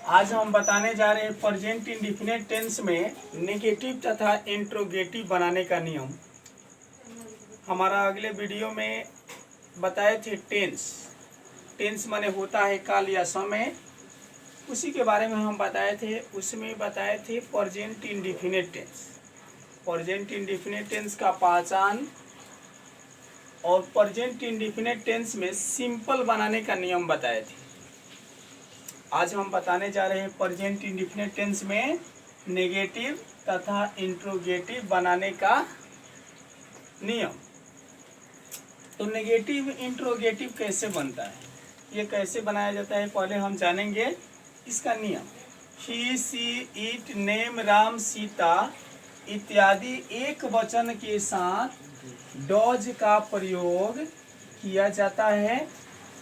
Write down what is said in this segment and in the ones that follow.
आज हम बताने जा रहे हैं प्रेजेंट इंडेफिनिट टेंस में नेगेटिव तथा इंट्रोगेटिव बनाने का नियम। हमारा अगले वीडियो में बताए थे टेंस माने होता है काल या समय, उसी के बारे में हम बताए थे। उसमें बताए थे present indefinite tense. Present indefinite tense का पहचान और प्रेजेंट इंडेफिनिट टेंस में सिंपल बनाने का नियम बताए थे। आज हम बताने जा रहे हैं प्रेजेंट इंडेफिनिट टेंस में नेगेटिव तथा इंट्रोगेटिव बनाने का नियम। तो नेगेटिव इंट्रोगेटिव कैसे बनता है, ये कैसे बनाया जाता है, पहले हम जानेंगे इसका नियम। ही, सी, इट, नेम, राम, सीता इत्यादि एक वचन के साथ डॉज का प्रयोग किया जाता है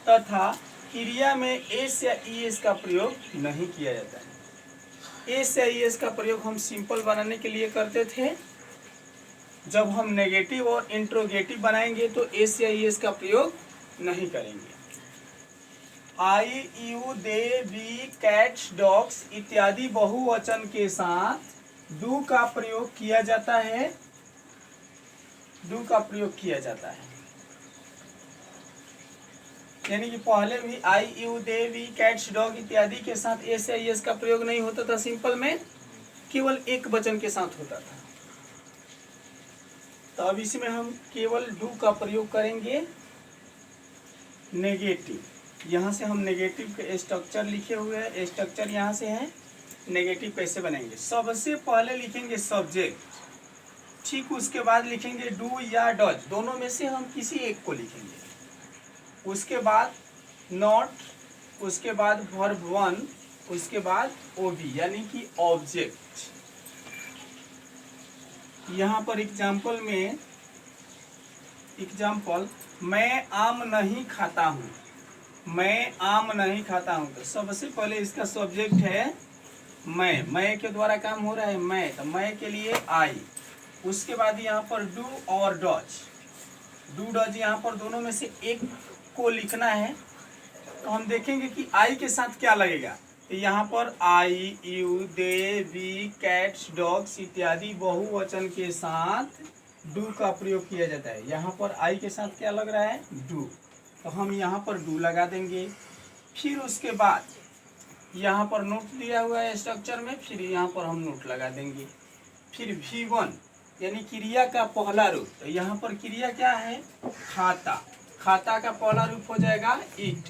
तथा क्रिया में एस या ईएस का प्रयोग नहीं किया जाता है। एस या ईएस का प्रयोग हम सिंपल बनाने के लिए करते थे। जब हम नेगेटिव और इंट्रोगेटिव बनाएंगे तो एस या ईएस का प्रयोग नहीं करेंगे। I, you, they, we, cats, dogs इत्यादि बहुवचन के साथ डू का प्रयोग किया जाता है। डू का प्रयोग किया जाता है, यानी कि पहले भी I, you, they, we, cats, dog इत्यादि के साथ एस या ईएस का प्रयोग नहीं होता था। सिंपल में केवल एक वचन के साथ होता था। तो अब इसमें हम केवल डू का प्रयोग करेंगे। नेगेटिव, यहाँ से हम नेगेटिव के स्ट्रक्चर लिखे हुए हैं। स्ट्रक्चर यहाँ से है। नेगेटिव कैसे बनेंगे, सबसे पहले लिखेंगे सब्जेक्ट, ठीक उसके बाद लिखेंगे डू या डज, दोनों में से हम किसी एक को लिखेंगे। उसके बाद नॉट, उसके बाद वर्ब वन, उसके बाद ओबी यानी कि ऑब्जेक्ट। यहाँ पर एग्जाम्पल में मैं आम नहीं खाता हूँ। मैं आम नहीं खाता हूँ, तो सबसे पहले इसका सब्जेक्ट है मैं के द्वारा काम हो रहा है मैं, तो मैं के लिए आई। उसके बाद यहाँ पर डू और डज, डू डज यहाँ पर दोनों में से एक को लिखना है। तो हम देखेंगे कि आई के साथ क्या लगेगा। तो यहाँ पर I, you, they, we, cats, dogs इत्यादि बहुवचन के साथ डू का प्रयोग किया जाता है। यहाँ पर आई के साथ क्या लग रहा है, डू, तो हम यहाँ पर डू लगा देंगे। फिर उसके बाद यहाँ पर नोट दिया हुआ है स्ट्रक्चर में, फिर यहाँ पर हम नोट लगा देंगे। फिर V1 यानी क्रिया का पहला रूप, तो यहाँ पर क्रिया क्या है, खाता, खाता का पहला रूप हो जाएगा ईट,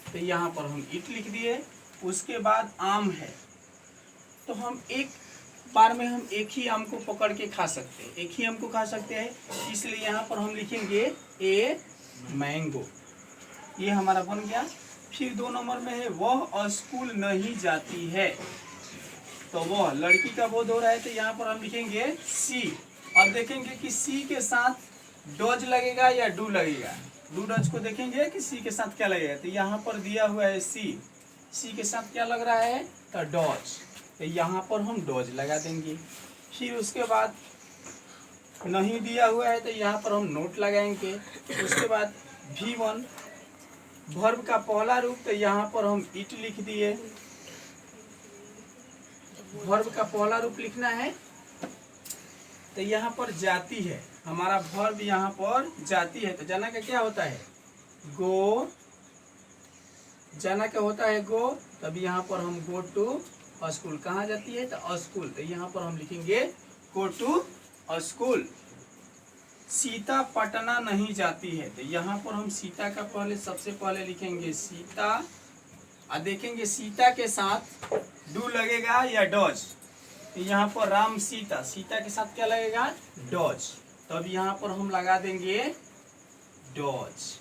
तो यहाँ पर हम ईट लिख दिए। उसके बाद आम है, तो हम एक बार में हम एक ही आम को पकड़ के खा सकते हैं, एक ही आम को खा सकते हैं, इसलिए यहाँ पर हम लिखेंगे ए मैंगो, ये हमारा बन गया। फिर 2 नंबर में है वह स्कूल नहीं जाती है, तो वह लड़की का बोध हो रहा है, तो यहाँ पर हम लिखेंगे सी। अब देखेंगे कि सी के साथ डॉज लगेगा या डू लगेगा। डू डज को देखेंगे कि सी के साथ क्या लगेगा, तो यहाँ पर दिया हुआ है सी, सी के साथ क्या लग रहा है, तो डॉज, तो यहाँ पर हम डॉज लगा देंगे। फिर उसके बाद नहीं दिया हुआ है, तो यहाँ पर हम नोट लगाएंगे। उसके बाद V1 वर्ब का पहला रूप, तो यहाँ पर हम इट लिख दिए। वर्ब का पहला रूप लिखना है, तो यहाँ पर जाती है, हमारा वर्ब यहाँ पर जाती है, तो जाना का क्या होता है, गो, जाना क्या होता है, गो। तब यहाँ पर हम गो टू स्कूल, कहाँ जाती है, तो स्कूल, तो यहाँ पर हम लिखेंगे go to school. Sita Patna नहीं जाती है, तो यहाँ पर हम सीता का पहले सबसे पहले लिखेंगे सीता, और देखेंगे सीता के साथ डू लगेगा या डॉज, तो यहाँ पर राम सीता, सीता के साथ क्या लगेगा, डॉज, तब यहाँ पर हम लगा देंगे डॉज,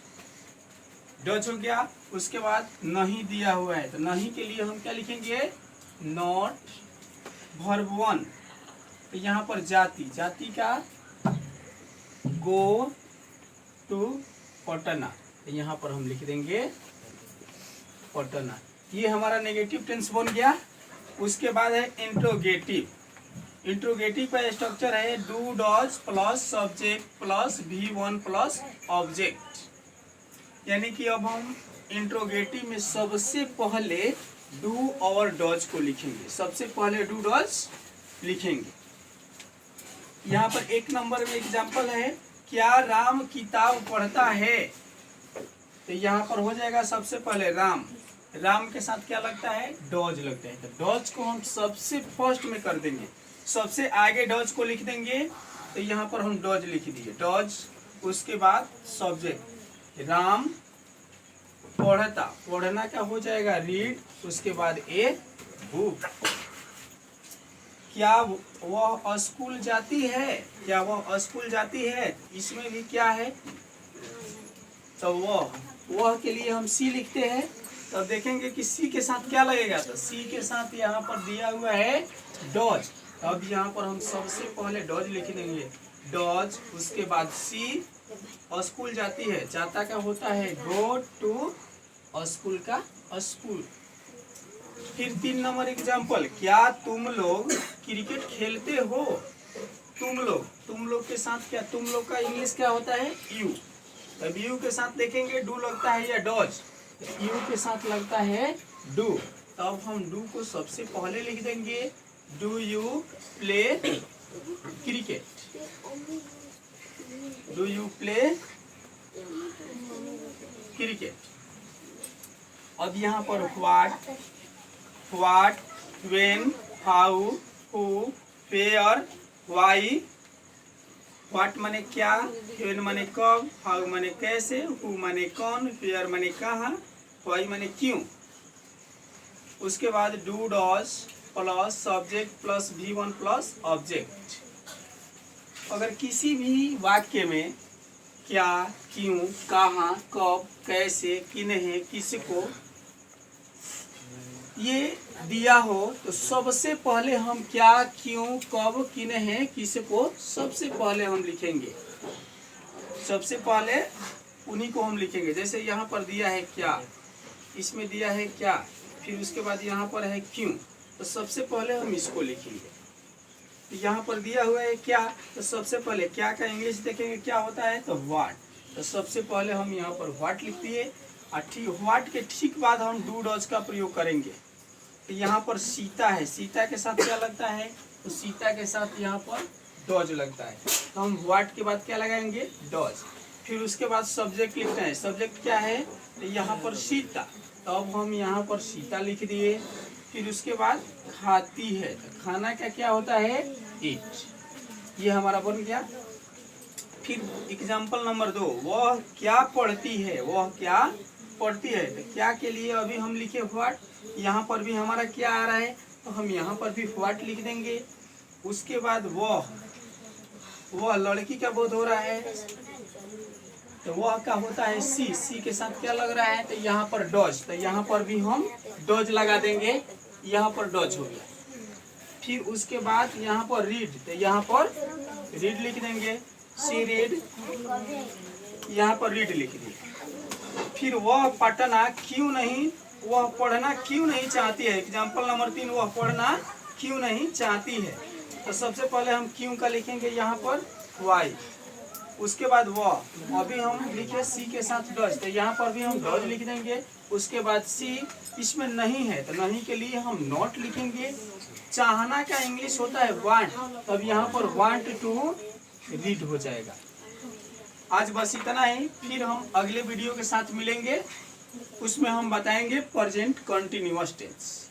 डॉज हो गया। उसके बाद नहीं दिया हुआ है, तो नहीं के लिए हम क्या लिखेंगे, नॉट, वर्ब वन, तो यहाँ पर जाती, जाती का गो टू पटना, तो यहाँ पर हम लिख देंगे पटना, ये हमारा नेगेटिव टेंस बन गया। उसके बाद है इंट्रोगेटिव। इंट्रोगेटिव का स्ट्रक्चर है do does plus subject plus V1 plus object, यानी कि अब हम इंट्रोगेटिव में सबसे पहले डू और डज को लिखेंगे। सबसे पहले डू डज लिखेंगे। यहाँ पर 1 नंबर में एग्जाम्पल है, क्या राम किताब पढ़ता है? तो यहाँ पर हो जाएगा सबसे पहले राम, राम के साथ क्या लगता है? डॉज लगता है। तो डॉज को हम सबसे फर्स्ट में कर देंगे, सबसे आगे डॉज को लिख देंगे। तो यहाँ पर हम डॉज लिख दिए, डॉज। उसके बाद सब्जेक्ट राम पढ़ता, पढ़ना क्या हो जाएगा? रीड। उसके बाद ए बुक। क्या वह स्कूल जाती है? क्या वह स्कूल जाती है? इसमें भी क्या है? तो वह के लिए हम सी लिखते हैं। तब देखेंगे कि सी के साथ क्या लगेगा। तो सी के साथ यहाँ पर दिया हुआ है डॉज। अब यहाँ पर हम सबसे पहले डॉज लिख देंगे, डॉज। उसके बाद सी, स्कूल जाती है, जाता का होता है गो टू, स्कूल का स्कूल। फिर 3 नंबर एग्जाम्पल, क्या तुम लोग क्रिकेट खेलते हो? तुम लोग के साथ क्या, तुम लोग का इंग्लिश क्या होता है? यू। अब यू के साथ देखेंगे डू लगता है या डॉज? यू के साथ लगता है डू। तब हम डू को सबसे पहले लिख देंगे, do you play cricket? Do you play cricket? अब यहाँ पर what, when, how, who, where, why. What माने क्या, व्हेन माने कब, हाउ माने कैसे, हु माने कौन, वेयर माने कहाँ, व्हाई माने क्यों। उसके बाद do does plus subject plus V1 plus object. अगर किसी भी वाक्य में क्या, क्यों, कहाँ, कब, कैसे, किन्हें, किसको ये दिया हो, तो सबसे पहले हम क्या, क्यों, कब, किन्हें, किसको सबसे पहले हम लिखेंगे। सबसे पहले उन्हीं को हम लिखेंगे। जैसे यहाँ पर दिया है क्या, इसमें दिया है क्या, फिर उसके बाद यहाँ पर है क्यों, तो सबसे पहले हम इसको लिखेंगे। यहाँ पर दिया हुआ है क्या, तो सबसे पहले क्या का इंग्लिश देखेंगे क्या होता है, तो व्हाट। तो सबसे पहले हम यहाँ पर व्हाट लिख दिए। ठीक, व्हाट के ठीक बाद हम डू डॉज का प्रयोग करेंगे। तो यहाँ पर सीता है, सीता के साथ क्या लगता है, तो सीता के साथ यहाँ पर डॉज लगता है। तो हम व्हाट के बाद क्या लगाएंगे, डॉज। फिर उसके बाद सब्जेक्ट लिखना है, सब्जेक्ट क्या है, तो यहाँ पर सीता। तो अब हम यहाँ पर सीता लिख दिए। फिर उसके बाद खाती है, तो खाना का क्या होता है, ईट। ये हमारा बन गया। फिर एग्जाम्पल नंबर 2, वह क्या पढ़ती है? वह क्या पढ़ती है? तो क्या के लिए अभी हम लिखे व्हाट, यहाँ पर भी हमारा क्या आ रहा है, तो हम यहाँ पर भी व्हाट लिख देंगे। उसके बाद वह लड़की का बोध हो रहा है, तो वह का होता है सी, सी के साथ क्या लग रहा है, तो यहाँ पर डॉज। तो यहाँ पर भी हम डॉज लगा देंगे, यहाँ पर डॉज हो गया। फिर उसके बाद यहाँ पर रीड, तो यहाँ पर रीड लिख देंगे, सी रीड, यहाँ पर रीड लिख दिए। फिर वह पढ़ना क्यों नहीं, वह पढ़ना क्यों नहीं चाहती है। एग्जाम्पल नंबर 3, वह पढ़ना क्यों नहीं चाहती है। तो सबसे पहले हम क्यों का लिखेंगे यहाँ पर वाई। उसके बाद वह, अभी हम लिखे सी के साथ डॉज, तो यहाँ पर भी हम डॉज लिख देंगे। उसके बाद सी, इसमें नहीं है तो नहीं के लिए हम नॉट लिखेंगे। चाहना का इंग्लिश होता है वांट, तब यहाँ पर वांट टू रीड हो जाएगा। आज बस इतना ही, फिर हम अगले वीडियो के साथ मिलेंगे, उसमें हम बताएंगे प्रेजेंट कंटिन्यूअस टेंस।